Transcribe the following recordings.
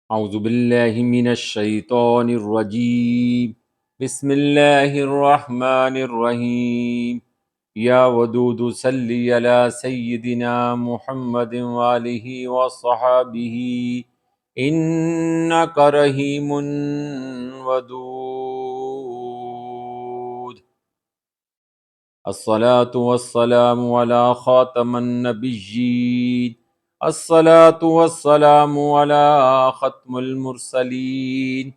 اعوذ باللہ من الشیطان الرجیم بسم اللہ الرحمن الرحیم یا ودود صلی علی سیدنا محمد وآلہ وصحبہ انک رحیم ودود۔ الصلاة والسلام علی خاتم النبیین، الصلاة والسلام علی ختم المرسلین،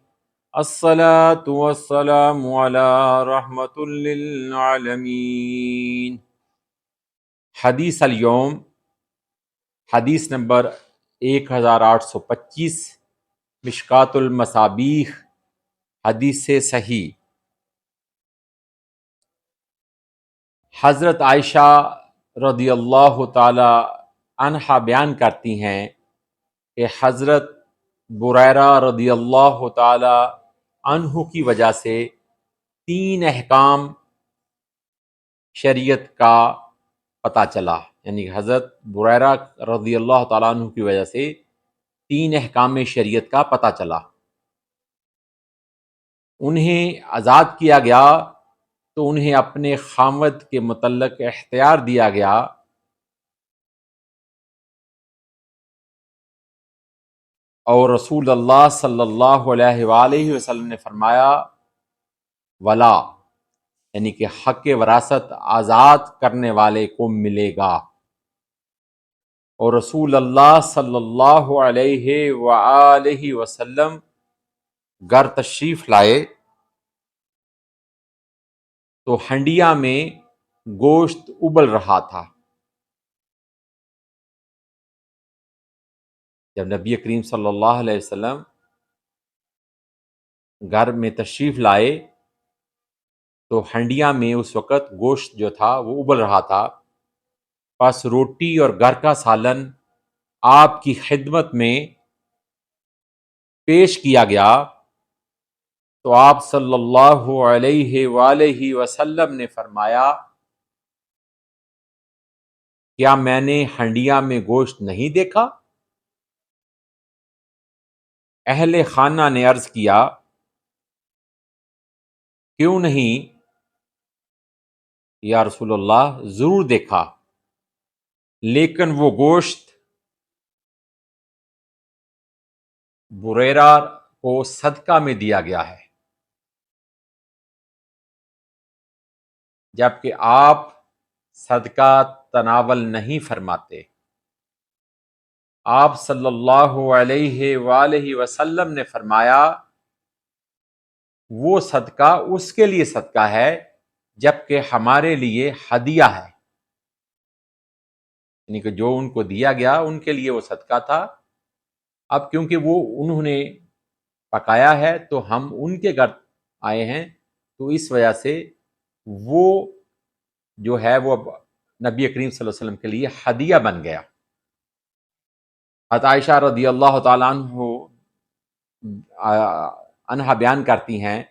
الصلاة والسلام علی رحمت للعالمین۔ حدیث اليوم، حدیث نمبر 1825، مشکوٰۃ المصابیح، حدیث صحیح۔ حضرت عائشہ رضی اللہ تعالی عنہا بیان کرتی ہیں کہ حضرت بریرہ رضی اللہ تعالی عنہ کی وجہ سے 3 احکام شریعت کا پتہ چلا، یعنی حضرت بریرہ رضی اللہ تعالیٰ عنہ کی وجہ سے 3 احکام شریعت کا پتہ چلا۔ انہیں آزاد کیا گیا تو انہیں اپنے خاوند کے متعلق اختیار دیا گیا، اور رسول اللہ صلی اللہ علیہ وآلہ وسلم نے فرمایا ولا، یعنی کہ حق وراثت آزاد کرنے والے کو ملے گا۔ اور رسول اللہ صلی اللہ علیہ وآلہ وسلم گھر تشریف لائے تو ہنڈیا میں گوشت ابل رہا تھا۔ جب نبی کریم صلی اللہ علیہ وسلم گھر میں تشریف لائے تو ہنڈیا میں اس وقت گوشت جو تھا وہ ابل رہا تھا، پس روٹی اور گھر کا سالن آپ کی خدمت میں پیش کیا گیا تو آپ صلی اللہ علیہ وآلہ وسلم نے فرمایا کیا میں نے ہنڈیا میں گوشت نہیں دیکھا؟ اہل خانہ نے عرض کیا کیوں نہیں یا رسول اللہ، ضرور دیکھا، لیکن وہ گوشت بریرہ کو صدقہ میں دیا گیا ہے، جبکہ آپ صدقہ تناول نہیں فرماتے۔ آپ صلی اللہ علیہ وآلہ وسلم نے فرمایا وہ صدقہ اس کے لیے صدقہ ہے جبکہ ہمارے لیے ہدیہ ہے، یعنی کہ جو ان کو دیا گیا ان کے لیے وہ صدقہ تھا، اب کیونکہ وہ انہوں نے پکایا ہے تو ہم ان کے گھر آئے ہیں تو اس وجہ سے وہ جو ہے وہ نبی کریم صلی اللہ علیہ وسلم کے لیے ہدیہ بن گیا۔ حضرت عائشہ رضی اللہ تعالیٰ عنہا بیان کرتی ہیں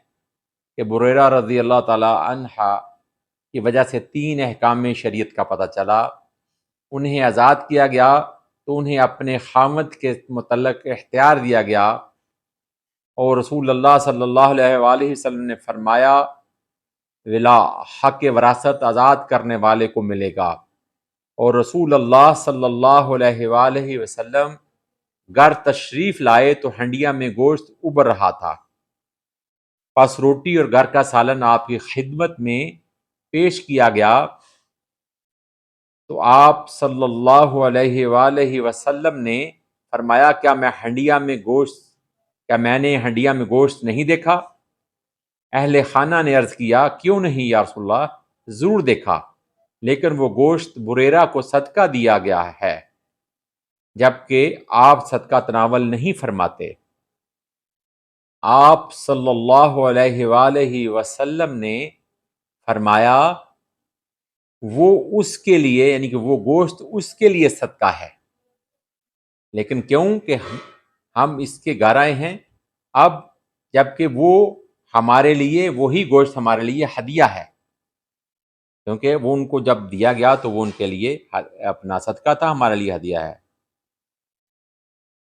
کہ بریرہ رضی اللہ تعالیٰ عنہ کی وجہ سے 3 احکام شریعت کا پتہ چلا۔ انہیں آزاد کیا گیا تو انہیں اپنے خاوند کے متعلق اختیار دیا گیا، اور رسول اللہ صلی اللہ علیہ وآلہ وسلم نے فرمایا ولا، حق وراثت آزاد کرنے والے کو ملے گا۔ اور رسول اللہ صلی اللہ علیہ وآلہ وسلم گھر تشریف لائے تو ہنڈیا میں گوشت ابل رہا تھا، پس روٹی اور گھر کا سالن آپ کی خدمت میں پیش کیا گیا تو آپ صلی اللہ علیہ وآلہ وسلم نے فرمایا کیا میں نے ہنڈیا میں گوشت نہیں دیکھا؟ اہل خانہ نے عرض کیا کیوں نہیں یا رسول اللہ، ضرور دیکھا، لیکن وہ گوشت بریرہ کو صدقہ دیا گیا ہے، جبکہ آپ صدقہ تناول نہیں فرماتے۔ آپ صلی اللہ علیہ وآلہ وسلم نے فرمایا وہ اس کے لیے، یعنی کہ وہ گوشت اس کے لیے صدقہ ہے، لیکن کیوں کہ ہم اس کے گھر آئے ہیں اب، جبکہ وہ ہمارے لیے وہی گوشت ہمارے لیے ہدیہ ہے، کیونکہ وہ ان کو جب دیا گیا تو وہ ان کے لیے اپنا صدقہ تھا، ہمارے لیے ہدیہ ہے۔